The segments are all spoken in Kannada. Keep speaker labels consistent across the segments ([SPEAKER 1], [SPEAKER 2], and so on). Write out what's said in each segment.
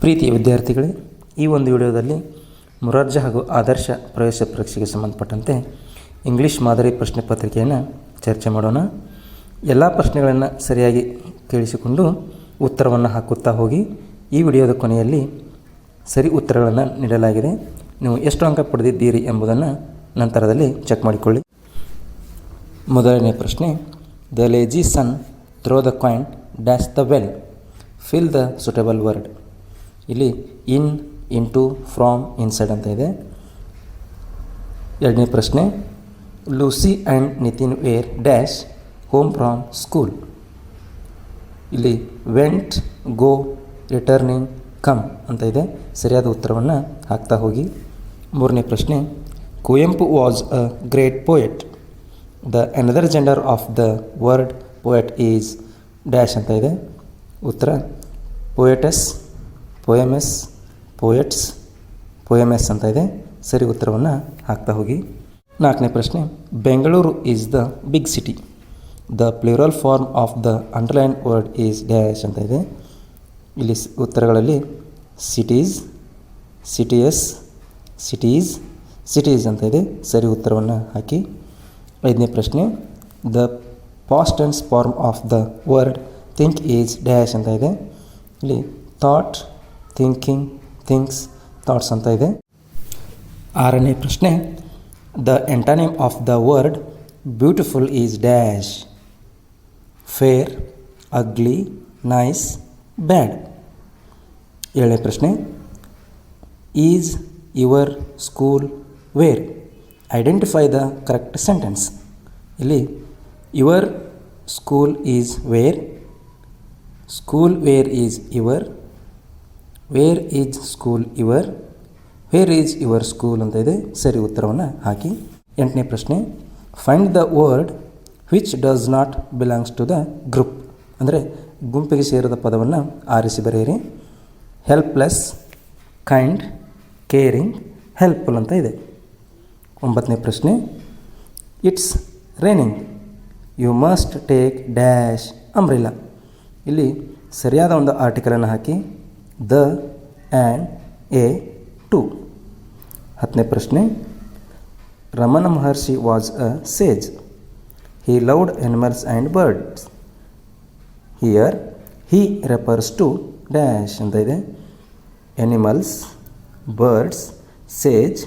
[SPEAKER 1] ಪ್ರೀತಿಯ ವಿದ್ಯಾರ್ಥಿಗಳೇ, ಈ ಒಂದು ವಿಡಿಯೋದಲ್ಲಿ ಮೊರಾರ್ಜಿ ಹಾಗೂ ಆದರ್ಶ ಪ್ರವೇಶ ಪರೀಕ್ಷೆಗೆ ಸಂಬಂಧಪಟ್ಟಂತೆ ಇಂಗ್ಲೀಷ್ ಮಾದರಿ ಪ್ರಶ್ನೆ ಪತ್ರಿಕೆಯನ್ನು ಚರ್ಚೆ ಮಾಡೋಣ. ಎಲ್ಲ ಪ್ರಶ್ನೆಗಳನ್ನು ಸರಿಯಾಗಿ ಕೇಳಿಸಿಕೊಂಡು ಉತ್ತರವನ್ನು ಹಾಕುತ್ತಾ ಹೋಗಿ. ಈ ವಿಡಿಯೋದ ಕೊನೆಯಲ್ಲಿ ಸರಿ ಉತ್ತರಗಳನ್ನು ನೀಡಲಾಗಿದೆ. ನೀವು ಎಷ್ಟು ಅಂಕ ಪಡೆದಿದ್ದೀರಿ ಎಂಬುದನ್ನು ನಂತರದಲ್ಲಿ ಚೆಕ್ ಮಾಡಿಕೊಳ್ಳಿ. ಮೊದಲನೇ ಪ್ರಶ್ನೆ, the lazy son throw the coin dash the well, fill the suitable word. ಇಲ್ಲಿ ಇನ್, ಇಂಟು, ಫ್ರಾಮ್, ಇನ್ಸೈಡ್ ಅಂತ ಇದೆ. ಎರಡನೇ ಪ್ರಶ್ನೆ, Lucy and Nitin were dash home from school. ಇಲ್ಲಿ ವೆಂಟ್, ಗೋ, ರಿಟರ್ನಿಂಗ್, ಕಮ್ ಅಂತ ಇದೆ. ಸರಿಯಾದ ಉತ್ತರವನ್ನು ಹಾಕ್ತಾ ಹೋಗಿ. ಮೂರನೇ ಪ್ರಶ್ನೆ, Kuvempu was a great poet. The another gender of the word poet is dash ಅಂತ ಇದೆ. ಉತ್ತರ ಪೋಯೆಟಸ್, ಪೋಯಮೆಸ್, ಪೋಯೆಟ್ಸ್, ಪೋಯಮೆಸ್ ಅಂತ ಇದೆ. ಸರಿ ಉತ್ತರವನ್ನು ಹಾಕ್ತಾ ಹೋಗಿ. ನಾಲ್ಕನೇ ಪ್ರಶ್ನೆ, Bengaluru is the big city. The plural form of the underline word is dash ಅಂತ ಇದೆ. ಇಲ್ಲಿ ಉತ್ತರಗಳಲ್ಲಿ ಸಿಟೀಸ್, ಸಿಟಿಯಸ್, ಸಿಟೀಸ್, ಸಿಟೀಸ್ ಅಂತ ಇದೆ. ಸರಿ ಉತ್ತರವನ್ನು ಹಾಕಿ. ಐದನೇ ಪ್ರಶ್ನೆ, the past tense form of the word think is dash ಅಂತ ಇದೆ. ಇಲ್ಲಿ ಥಾಟ್, ಥಿಂಕಿಂಗ್, ಥಿಂಕ್ಸ್, ಥಾಟ್ಸ್ ಅಂತ ಇದೆ. ಆರನೇ ಪ್ರಶ್ನೆ, the antonym of the word beautiful is dash. Fair, ugly, nice, bad. ಏಳನೇ ಪ್ರಶ್ನೆ, is your school where. Identify the correct sentence. ಇಲ್ಲಿ your school is where, school where is your, where is school your, where is your school ಅಂತ ಇದೆ. ಸರಿ ಉತ್ತರವನ್ನು ಹಾಕಿ. ಎಂಟನೇ ಪ್ರಶ್ನೆ, find the word which does not belongs to the group. ಅಂದರೆ ಗುಂಪಿಗೆ ಸೇರಿದ ಪದವನ್ನು ಆರಿಸಿ ಬರೆಯಿರಿ. ಹೆಲ್ಪ್ಲೆಸ್, ಕೈಂಡ್, ಕೇರಿಂಗ್, ಹೆಲ್ಪ್ಫುಲ್ ಅಂತ ಇದೆ. ಒಂಬತ್ತನೇ ಪ್ರಶ್ನೆ, it's raining, you must take dash umbrella. ಇಲ್ಲಿ ಸರಿಯಾದ ಒಂದು ಆರ್ಟಿಕಲನ್ನು ಹಾಕಿ. The, and, a, to. ಹತ್ತನೇ ಪ್ರಶ್ನೆ, Ramana Maharshi was a sage. He loved animals and birds. Here he refers to dash ಅಂತ ಇದೆ. Animals, birds, sage,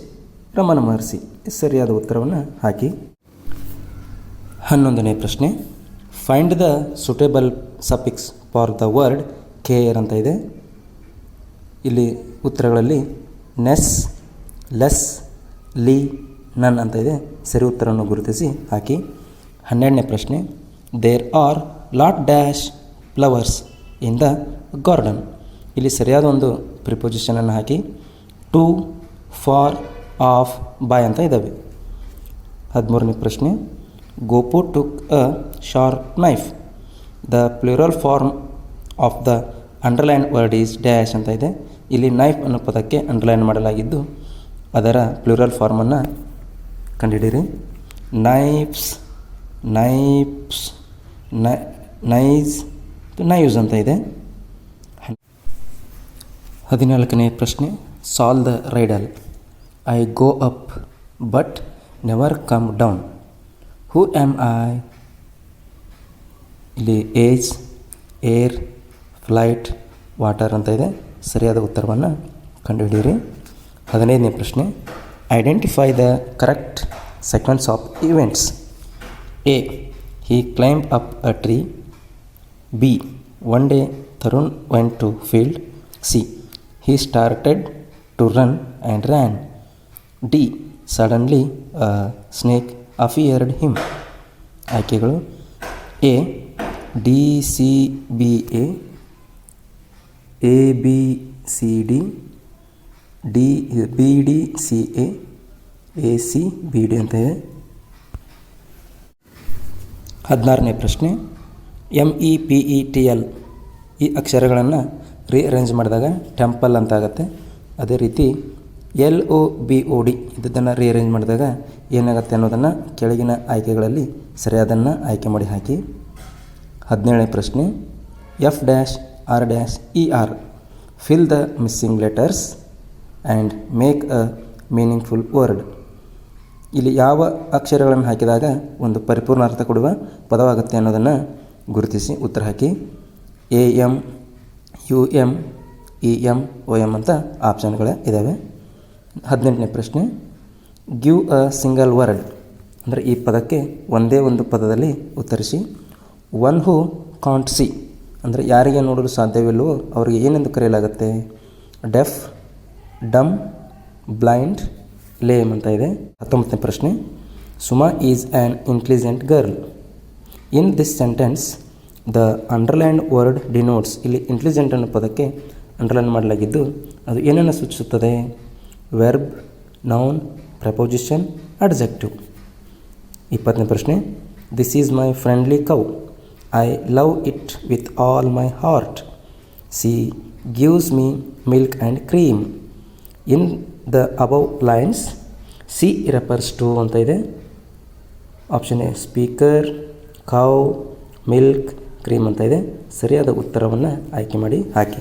[SPEAKER 1] Ramana Maharshi. ಸರಿಯಾದ ಉತ್ತರವನ್ನು ಹಾಕಿ. 11ನೇ ಪ್ರಶ್ನೆ, find the suitable suffix for the word care ಅಂತ ಇದೆ. ಇಲ್ಲಿ ಉತ್ತರಗಳಲ್ಲಿ ನೆಸ್, ಲೆಸ್, ಲೀ, ನನ್ ಅಂತ ಇದೆ. ಸರಿ ಉತ್ತರವನ್ನು ಗುರುತಿಸಿ ಹಾಕಿ. 12ನೇ ಪ್ರಶ್ನೆ, there are lot dash flowers in the garden. ಇಲ್ಲಿ ಸರಿಯಾದ ಒಂದು ಪ್ರಿಪೊಸಿಷನನ್ನು ಹಾಕಿ. ಟು, ಫಾರ್, ಆಫ್, ಬಾಯ್ ಅಂತ ಇದ್ದಾವೆ. 13ನೇ ಪ್ರಶ್ನೆ, Gopu took a sharp knife. The plural form of the underline word is dash ಅಂತ ಇದೆ. ಇಲ್ಲಿ ನೈಫ್ ಅನ್ನೋ ಪದಕ್ಕೆ ಅಂಡರ್ಲೈನ್ ಮಾಡಲಾಗಿದ್ದು ಅದರ ಪ್ಲೂರಲ್ ಫಾರ್ಮನ್ನು ಕಂಡುಹಿಡಿಯಿರಿ. ನೈಫ್ಸ್, ನೈಫ್ಸ್, ನೈಸ್, ನೈವ್ಸ್ ಅಂತ ಇದೆ. 14ನೇ ಪ್ರಶ್ನೆ, solve the riddle. I go up but never come down. Who am I. ಇಲ್ಲಿ ಏಜ್, ಏರ್, ಫ್ಲೈಟ್, ವಾಟರ್ ಅಂತ ಇದೆ. ಸರಿಯಾದ ಉತ್ತರವನ್ನು ಕಂಡುಹಿಡಿಯಿರಿ. 15ನೇ ಪ್ರಶ್ನೆ, identify the correct sequence of events. A, he climb up a tree. B, one day Tarun went to field. C, he started to run and ran. D, suddenly a snake appeared him. ಆಯ್ಕೆಗಳು A, D, C, B, A, B, C, D, D, B, D, C, A, C, B, D ಅಂತ ಇದೆ. 16ನೇ ಪ್ರಶ್ನೆ, MEPETL ಈ ಅಕ್ಷರಗಳನ್ನು ರೀಅರೇಂಜ್ ಮಾಡಿದಾಗ ಟೆಂಪಲ್ ಅಂತ ಆಗುತ್ತೆ. ಅದೇ ರೀತಿ LOBOD ಇದನ್ನು ರೀಅರೇಂಜ್ ಮಾಡಿದಾಗ ಏನಾಗುತ್ತೆ ಅನ್ನೋದನ್ನು ಕೆಳಗಿನ ಆಯ್ಕೆಗಳಲ್ಲಿ ಸರಿಯಾದನ್ನು ಆಯ್ಕೆ ಮಾಡಿ ಹಾಕಿ. 17ನೇ ಪ್ರಶ್ನೆ, F dash R dash ER fill the missing letters and make a meaningful word. ಇಲ್ಲಿ ಯಾವ ಅಕ್ಷರಗಳನ್ನು ಹಾಕಿದಾಗ ಒಂದು ಪರಿಪೂರ್ಣ ಅರ್ಥ ಕೊಡುವ ಪದವಾಗುತ್ತೆ ಅನ್ನೋದನ್ನು ಗುರುತಿಸಿ ಉತ್ತರ ಹಾಕಿ. AM, UM, EM, OM ಅಂತ ಆಪ್ಷನ್ಗಳು ಇದ್ದಾವೆ. 18ನೇ ಪ್ರಶ್ನೆ, ಗಿವ್ ಅ ಸಿಂಗಲ್ ವರ್ಡ್ ಅಂದರೆ ಈ ಪದಕ್ಕೆ ಒಂದೇ ಒಂದು ಪದದಲ್ಲಿ ಉತ್ತರಿಸಿ. ಒನ್ ಹೂ ಕಾಂಟ್ ಸಿ ಅಂದರೆ ಯಾರಿಗೆ ನೋಡಲು ಸಾಧ್ಯವಿಲ್ಲವೋ ಅವರಿಗೆ ಏನೆಂದು ಕರೆಯಲಾಗುತ್ತೆ? ಡೆಫ್, ಡಮ್, ಬ್ಲೈಂಡ್, ಲೇಮ್ ಅಂತ ಇದೆ. 19ನೇ ಪ್ರಶ್ನೆ, Suma is an intelligent girl. In this sentence the underlined word denotes. ಇಲ್ಲಿ ಇಂಟೆಲಿಜೆಂಟ್ ಅನ್ನೋ ಪದಕ್ಕೆ ಅಂಡರ್ಲೈನ್ ಮಾಡಲಾಗಿದ್ದು ಅದು ಏನನ್ನು ಸೂಚಿಸುತ್ತದೆ? Verb, noun, preposition, adjective. 20ನೇ ಪ್ರಶ್ನೆ, this is my friendly cow. I love it with all my heart. She gives me milk and cream. In the above lines she refers to ಅಂತ ಇದೆ. Option A speaker, cow, milk, cream ಅಂತ ಇದೆ. ಸರಿಯಾದ ಉತ್ತರವನ್ನು ಆಯ್ಕೆ ಮಾಡಿ ಹಾಕಿ.